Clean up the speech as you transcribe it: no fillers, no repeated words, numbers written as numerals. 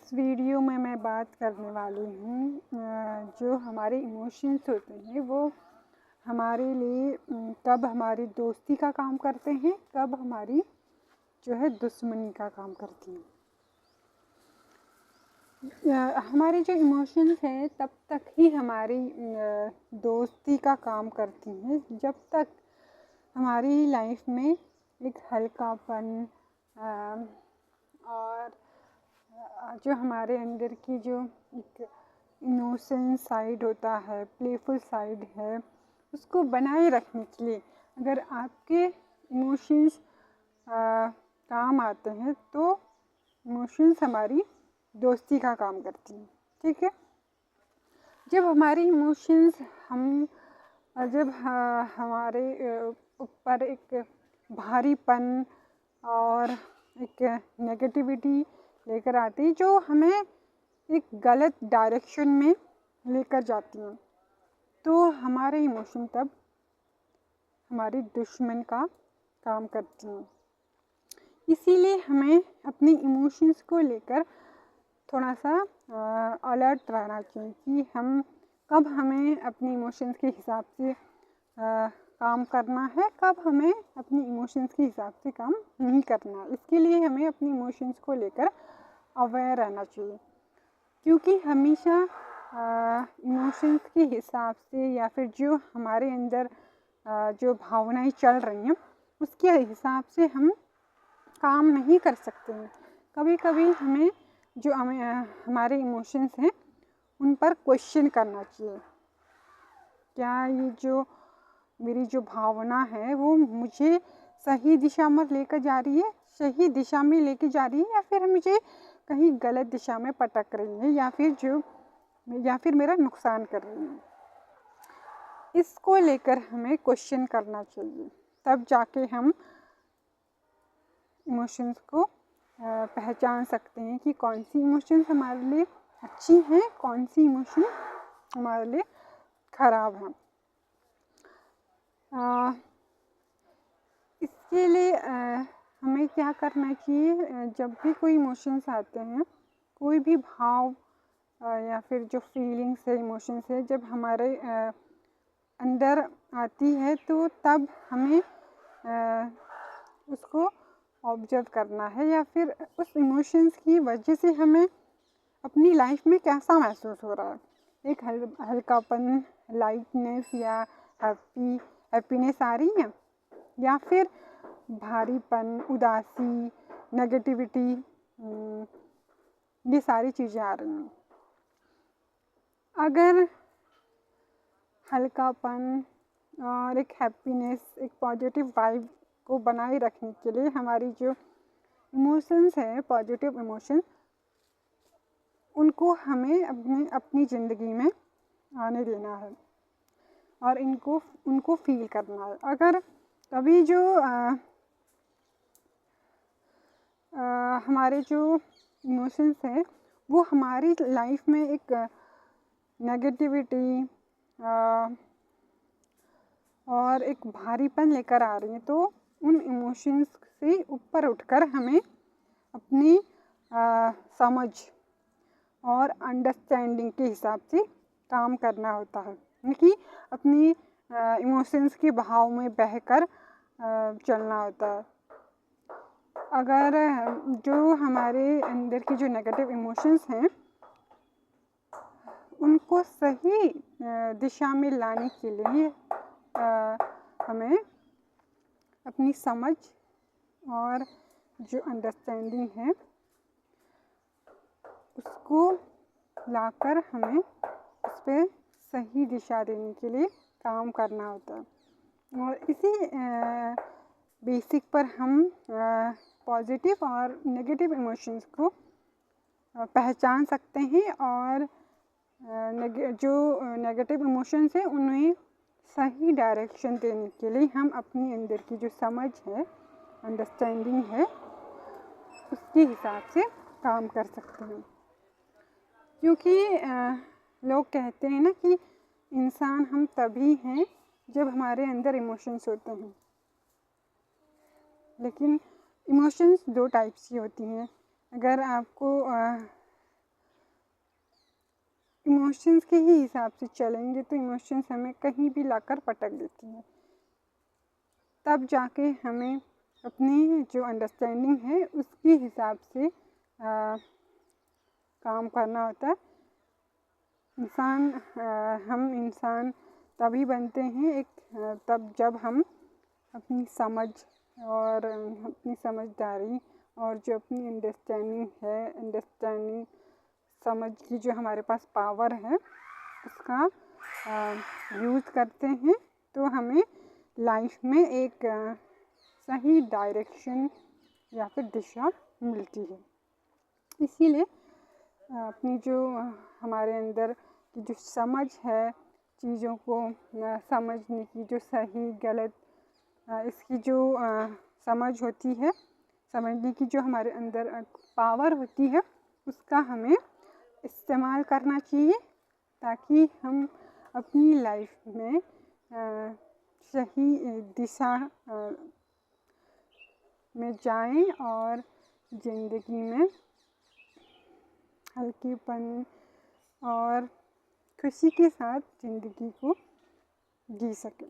इस वीडियो में मैं बात करने वाली हूँ जो हमारे इमोशंस होते हैं वो हमारे लिए कब हमारी दोस्ती का काम करते हैं, कब हमारी जो है दुश्मनी का काम करती हैं। हमारे जो इमोशंस हैं तब तक ही हमारी दोस्ती का काम करती हैं जब तक हमारी लाइफ में एक हल्कापन और जो हमारे अंदर की जो एक इनोसेंट साइड होता है, प्लेफुल साइड है, उसको बनाए रखने के लिए अगर आपके इमोशंस काम आते हैं तो इमोशंस हमारी दोस्ती का काम करती हैं। ठीक है, जब हमारे इमोशंस जब हमारे ऊपर एक भारीपन और एक नेगेटिविटी लेकर आती है जो हमें एक गलत डायरेक्शन में लेकर जाती हैं, तो हमारे इमोशन तब हमारी दुश्मन का काम करती हैं। इसीलिए हमें अपनी इमोशंस को लेकर थोड़ा सा अलर्ट रहना चाहिए कि हम कब हमें अपनी इमोशंस के हिसाब से काम करना है, कब हमें अपनी इमोशंस के हिसाब से काम नहीं करना। इसके लिए हमें अपनी इमोशंस को लेकर अवेयर रहना चाहिए, क्योंकि हमेशा इमोशंस के हिसाब से या फिर जो हमारे अंदर जो भावनाएं चल रही हैं उसके हिसाब से हम काम नहीं कर सकते हैं। कभी कभी हमें जो हमारे इमोशंस हैं उन पर क्वेश्चन करना चाहिए, क्या ये जो मेरी जो भावना है वो मुझे सही दिशा में लेकर जा रही है, सही दिशा में लेकर जा रही है, या फिर मुझे कहीं गलत दिशा में पटक रही है, या फिर मेरा नुकसान कर रही है। इसको लेकर हमें क्वेश्चन करना चाहिए, तब जाके हम इमोशंस को पहचान सकते हैं कि कौन सी इमोशंस हमारे लिए अच्छी हैं, कौन सी इमोशन हमारे लिए ख़राब हैं। इसके लिए हमें क्या करना चाहिए, जब भी कोई इमोशंस आते हैं, कोई भी भाव या फिर जो फीलिंग्स है, इमोशंस है, जब हमारे अंदर आती है तो तब हमें उसको ऑब्जर्व करना है, या फिर उस इमोशंस की वजह से हमें अपनी लाइफ में कैसा महसूस हो रहा है। एक हल्कापन, लाइटनेस या हैप्पीनेस आ रही है, या फिर भारीपन, उदासी, नेगेटिविटी, ये सारी चीज़ें आ रही हैं। अगर हल्कापन और एक हैप्पीनेस, एक पॉजिटिव वाइब को बनाए रखने के लिए हमारी जो इमोशंस हैं, पॉजिटिव इमोशन, उनको हमें अपनी ज़िंदगी में आने देना है और उनको फील करना है। अगर कभी जो हमारे जो इमोशंस हैं वो हमारी लाइफ में एक नेगेटिविटी और एक भारीपन लेकर आ रही हैं, तो उन इमोशंस से ऊपर उठकर हमें अपनी समझ और अंडरस्टैंडिंग के हिसाब से काम करना होता है, कि अपनी इमोशंस के बहाव में बहकर चलना होता है। अगर जो हमारे अंदर की जो नेगेटिव इमोशंस हैं उनको सही दिशा में लाने के लिए हमें अपनी समझ और जो अंडरस्टैंडिंग है उसको लाकर हमें उस पर सही दिशा देने के लिए काम करना होता है। और इसी बेसिक पर हम पॉजिटिव और नेगेटिव इमोशंस को पहचान सकते हैं, और जो नेगेटिव इमोशंस हैं उन्हें सही डायरेक्शन देने के लिए हम अपनी अंदर की जो समझ है, अंडरस्टैंडिंग है, उसके हिसाब से काम कर सकते हैं। क्योंकि लोग कहते हैं ना कि इंसान हम तभी हैं जब हमारे अंदर इमोशंस होते हैं, लेकिन इमोशंस दो टाइप्स की होती हैं। अगर आपको इमोशंस के ही हिसाब से चलेंगे तो इमोशंस हमें कहीं भी लाकर पटक देती है। तब जाके हमें अपनी जो अंडरस्टैंडिंग है उसके हिसाब से काम करना होता है। हम इंसान तभी बनते हैं तब जब हम अपनी समझ और अपनी समझदारी और जो अपनी अंडरस्टैंडिंग समझ की जो हमारे पास पावर है उसका यूज़ करते हैं, तो हमें लाइफ में एक सही डायरेक्शन या फिर दिशा मिलती है। इसीलिए अपनी जो हमारे अंदर की जो समझ है, चीज़ों को समझने की जो सही गलत इसकी जो समझ होती है, समझने की जो हमारे अंदर पावर होती है, उसका हमें इस्तेमाल करना चाहिए ताकि हम अपनी लाइफ में सही दिशा में जाएं और ज़िंदगी में हल्कीपन और खुशी के साथ ज़िंदगी को जी सकें।